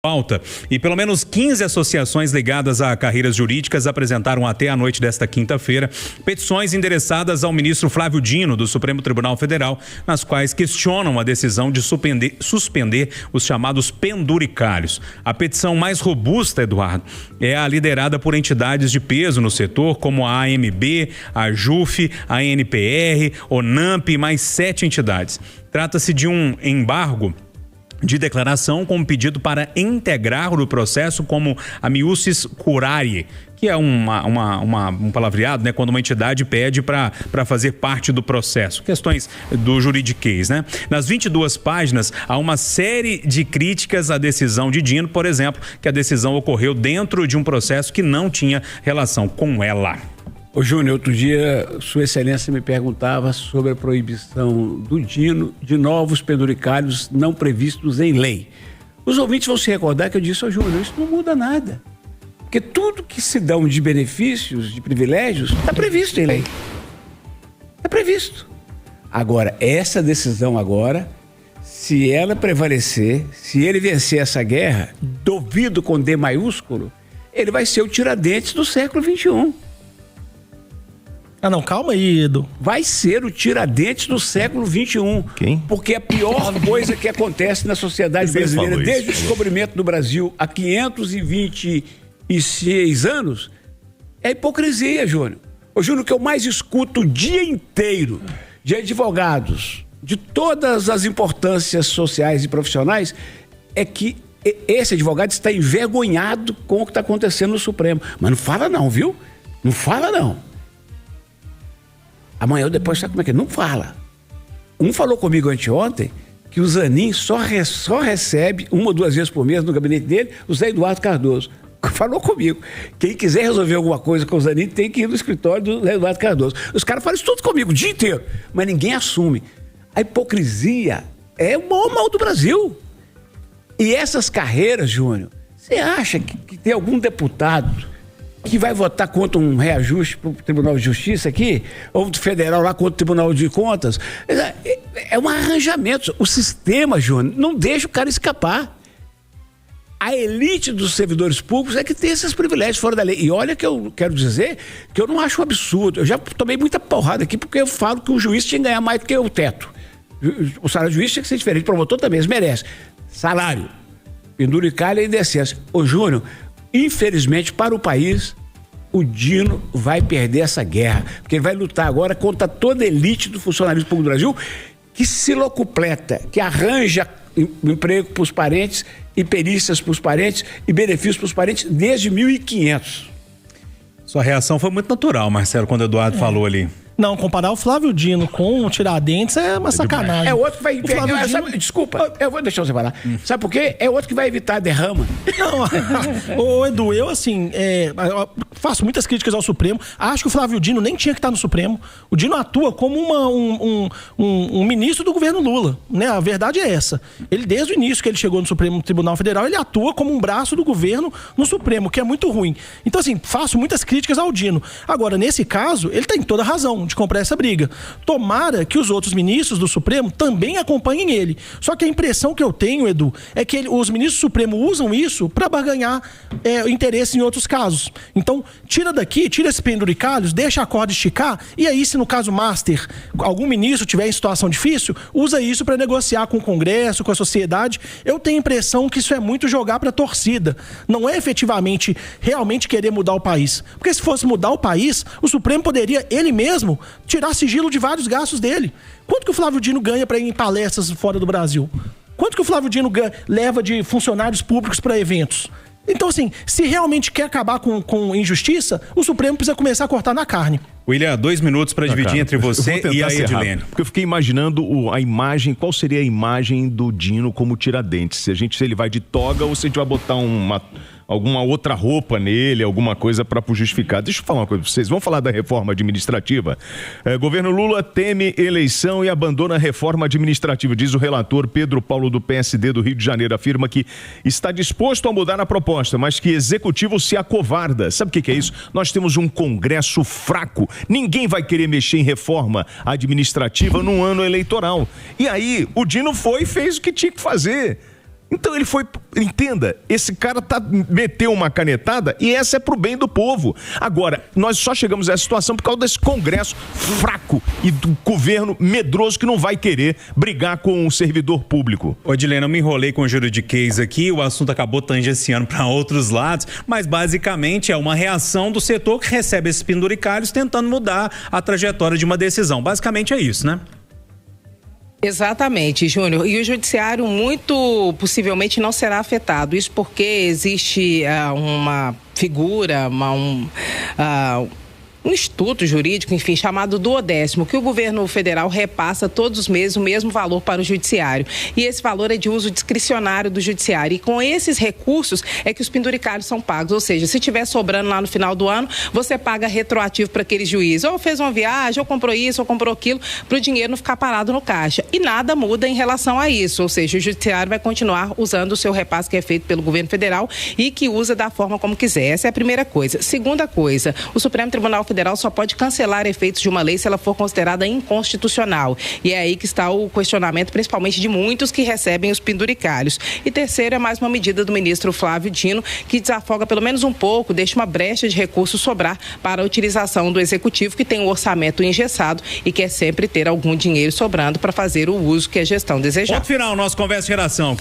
Alta. E pelo menos 15 associações ligadas a carreiras jurídicas apresentaram até a noite desta quinta-feira petições endereçadas ao ministro Flávio Dino, do Supremo Tribunal Federal, nas quais questionam a decisão de suspender os chamados penduricalhos. A petição mais robusta, Eduardo, é a liderada por entidades de peso no setor, como a AMB, a JUF, a NPR, ONAMP e mais 7 entidades. Trata-se de um embargo de declaração com pedido para integrar o processo como amiusis curiae, que é um palavreado, né, quando uma entidade pede para fazer parte do processo. Questões do juridiquês, né? Nas 22 páginas, há uma série de críticas à decisão de Dino, por exemplo, que a decisão ocorreu dentro de um processo que não tinha relação com ela. Ô Júnior, outro dia Sua Excelência me perguntava sobre a proibição do Dino de novos penduricalhos não previstos em lei. Os ouvintes vão se recordar que eu disse, ô Júnior, isso não muda nada. Porque tudo que se dão de benefícios, de privilégios, está previsto em lei. Está previsto. Agora, essa decisão agora, se ela prevalecer, se ele vencer essa guerra, duvido com D maiúsculo, ele vai ser o Tiradentes do século XXI. Ah, não, calma aí, Edu. Vai ser o Tiradentes do século XXI. Quem? Porque a pior coisa que acontece na sociedade brasileira, desde o descobrimento do Brasil há 526 anos, é a hipocrisia, Júnior. Ô, Júnior, o que eu mais escuto o dia inteiro de advogados, de todas as importâncias sociais e profissionais, é que esse advogado está envergonhado com o que está acontecendo no Supremo. Mas não fala não, viu? Não fala não. Amanhã ou depois, sabe como é que é? Não fala. Um falou comigo anteontem que o Zanin só recebe 1 ou 2 vezes por mês no gabinete dele o Zé Eduardo Cardoso. Falou comigo. Quem quiser resolver alguma coisa com o Zanin tem que ir no escritório do Zé Eduardo Cardoso. Os caras falam isso tudo comigo o dia inteiro, mas ninguém assume. A hipocrisia é o maior mal do Brasil. E essas carreiras, Júnior, você acha que tem algum deputado que vai votar contra um reajuste para o Tribunal de Justiça aqui, ou do federal lá contra o Tribunal de Contas? É um arranjamento. O sistema, Júnior, não deixa o cara escapar. A elite dos servidores públicos é que tem esses privilégios fora da lei. E olha que eu quero dizer que eu não acho um absurdo. Eu já tomei muita porrada aqui porque eu falo que o juiz tinha que ganhar mais do que o teto. O salário do juiz tinha que ser diferente. O promotor também, eles merecem. Salário, penduricalho e indecência. Ô Júnior, infelizmente, para o país, o Dino vai perder essa guerra, porque ele vai lutar agora contra toda a elite do funcionalismo público do Brasil, que se locupleta, que arranja emprego para os parentes e perícias para os parentes e benefícios para os parentes desde 1500. Sua reação foi muito natural, Marcelo, quando o Eduardo falou ali. Não, comparar o Flávio Dino com o Tiradentes é uma sacanagem. É outro que vai... Desculpa, eu vou deixar você falar. Sabe por quê? É outro que vai evitar a derrama. Não, ô Edu, eu assim, faço muitas críticas ao Supremo. Acho que o Flávio Dino nem tinha que estar no Supremo. O Dino atua como um ministro do governo Lula, né? A verdade é essa. Ele, desde o início que ele chegou no Supremo Tribunal Federal, ele atua como um braço do governo no Supremo, que é muito ruim. Então, assim, faço muitas críticas ao Dino. Agora, nesse caso, ele tem toda a razão de comprar essa briga. Tomara que os outros ministros do Supremo também acompanhem ele. Só que a impressão que eu tenho, Edu, é que os ministros do Supremo usam isso para barganhar interesse em outros casos. Então, tira daqui, tira esses penduricalhos, deixa a corda esticar, e aí, se no caso Master, algum ministro tiver em situação difícil, usa isso para negociar com o Congresso, com a sociedade. Eu tenho a impressão que isso é muito jogar para a torcida. Não é efetivamente, realmente querer mudar o país. Porque se fosse mudar o país, o Supremo poderia, ele mesmo, tirar sigilo de vários gastos dele. Quanto que o Flávio Dino ganha para ir em palestras fora do Brasil? Quanto que o Flávio Dino leva de funcionários públicos para eventos? Então, assim, se realmente quer acabar com injustiça, o Supremo precisa começar a cortar na carne. William, 2 minutos para dividir entre você e a Edilene. Porque eu fiquei imaginando a imagem, qual seria a imagem do Dino como Tiradentes? Se ele vai de toga ou se a gente vai botar alguma outra roupa nele, alguma coisa para justificar. Deixa eu falar uma coisa para vocês. Vamos falar da reforma administrativa? Governo Lula teme eleição e abandona a reforma administrativa, diz o relator Pedro Paulo do PSD do Rio de Janeiro. Afirma que está disposto a mudar a proposta, mas que executivo se acovarda. Sabe o que é isso? Nós temos um Congresso fraco. Ninguém vai querer mexer em reforma administrativa num ano eleitoral. E aí, o Dino foi e fez o que tinha que fazer. Então ele foi, entenda, esse cara meteu uma canetada e essa é pro bem do povo. Agora, nós só chegamos a essa situação por causa desse Congresso fraco e do governo medroso que não vai querer brigar com o servidor público. Ô, Dilene, eu me enrolei com o juridiquês aqui, o assunto acabou tangenciando para outros lados, mas basicamente é uma reação do setor que recebe esses penduricalhos tentando mudar a trajetória de uma decisão. Basicamente é isso, né? Exatamente, Júnior. E o judiciário muito possivelmente não será afetado. Isso porque existe uma figura, um instituto jurídico, enfim, chamado Duodécimo, que o governo federal repassa todos os meses o mesmo valor para o judiciário. E esse valor é de uso discricionário do judiciário. E com esses recursos é que os penduricalhos são pagos. Ou seja, se tiver sobrando lá no final do ano, você paga retroativo para aquele juiz. Ou fez uma viagem, ou comprou isso, ou comprou aquilo, para o dinheiro não ficar parado no caixa. E nada muda em relação a isso. Ou seja, o judiciário vai continuar usando o seu repasse que é feito pelo governo federal e que usa da forma como quiser. Essa é a primeira coisa. Segunda coisa, o Supremo Tribunal Federal só pode cancelar efeitos de uma lei se ela for considerada inconstitucional. E é aí que está o questionamento, principalmente de muitos que recebem os penduricalhos. E terceiro, é mais uma medida do ministro Flávio Dino, que desafoga pelo menos um pouco, deixa uma brecha de recursos sobrar para a utilização do executivo, que tem um orçamento engessado e quer sempre ter algum dinheiro sobrando para fazer o uso que a gestão desejar. Ponto final, nosso Conversa de Redação.